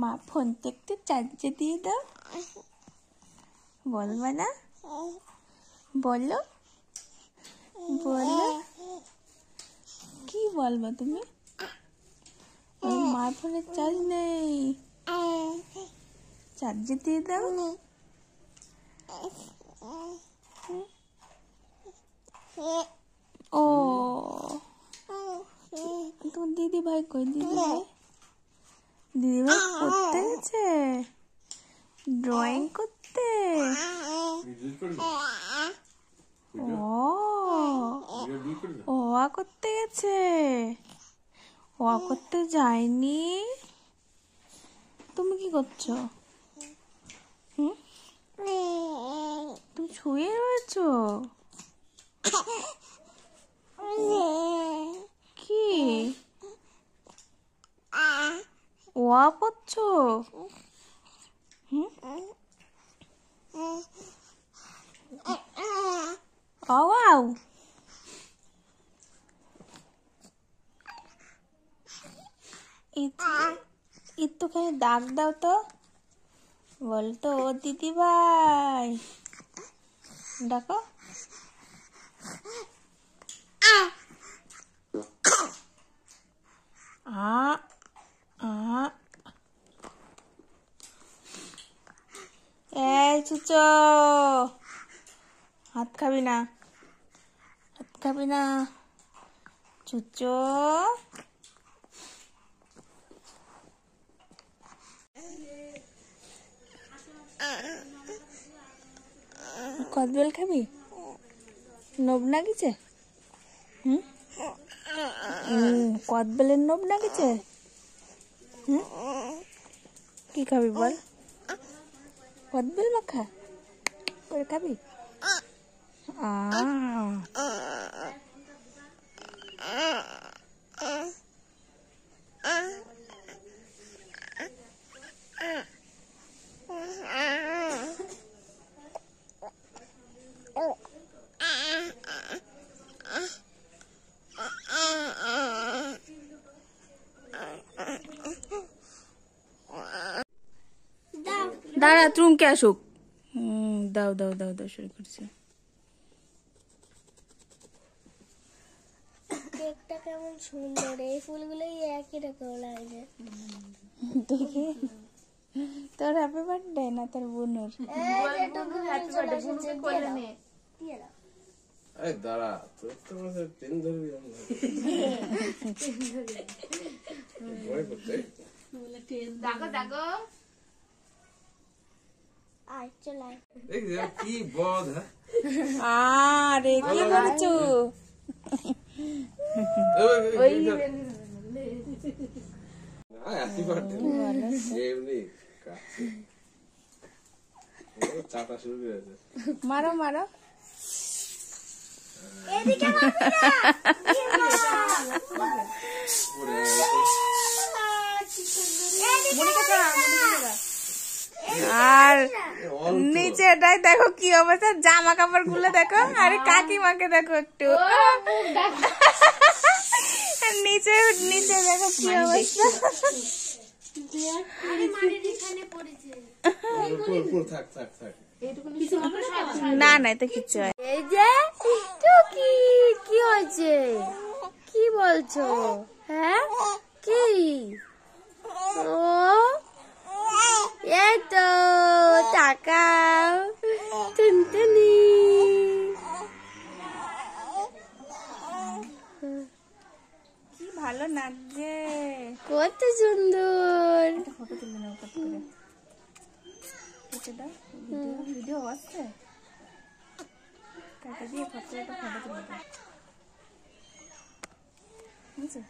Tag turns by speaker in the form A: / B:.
A: মা ফোনটা একটু চার্জে দিয়ে দাও। বলবা না? বলো বলো, কি বলবা তুমি? মার ফোনে চার্জ নেই, চার্জে দিয়ে দাও। ও তোমার দিদি ভাই কই? দিদি ভাই পড়তে গেছে ড্রয়িং করতে। ও করতে গেছে, করতে যায়নি। তুমি কি করছো? তুমি শুয়ে রয়েছো? কি পড়ছো? আও একটুখানি ডাক দাও তো, বলতো ও দিদি ভাই ডাকো। এই চুচো, হাত খাবি না, হাত খাবি না চুচো। কদবেল খাবি? নোব নাগিছে? কদবেলের নোব নাগিছে? কি খাবি বল? কদবেল মাখা করে খাবি? দাঁড়া চুমকে আসুক। দাও দাও দাও দাও, শুরু করছে।
B: কেকটা কেমন সুন্দর, এই ফুলগুলোই একই রকম লাগছে।
A: তোর হ্যাপি বার্থডে না তোর বোনের?
C: দাঁড়া তোর তো পেন ধরবি। কি বদ
A: আরে কি করছো? মারো মারো, আর নিচেটাই দেখো কি অবস্থা, জামা কাপড় গুলো দেখো। আরে কাকিমাকে দেখো একটু, নিচে নিচে দেখো কি অবস্থা। না না এটা কিচ্ছু হয়।
B: এই যে কি হয়েছে, কি বলছো? হ্যাঁ কি? ও এই তো তাকাও, টুনটুনি।
A: কি ভালো লাগছে,
B: কত সুন্দর।
A: ফটো তুলে নাও কত করে, কেটে দাও। ভিডিও আসছে, কেটে দিয়ে ফটো তুলে দাও, বুঝছো?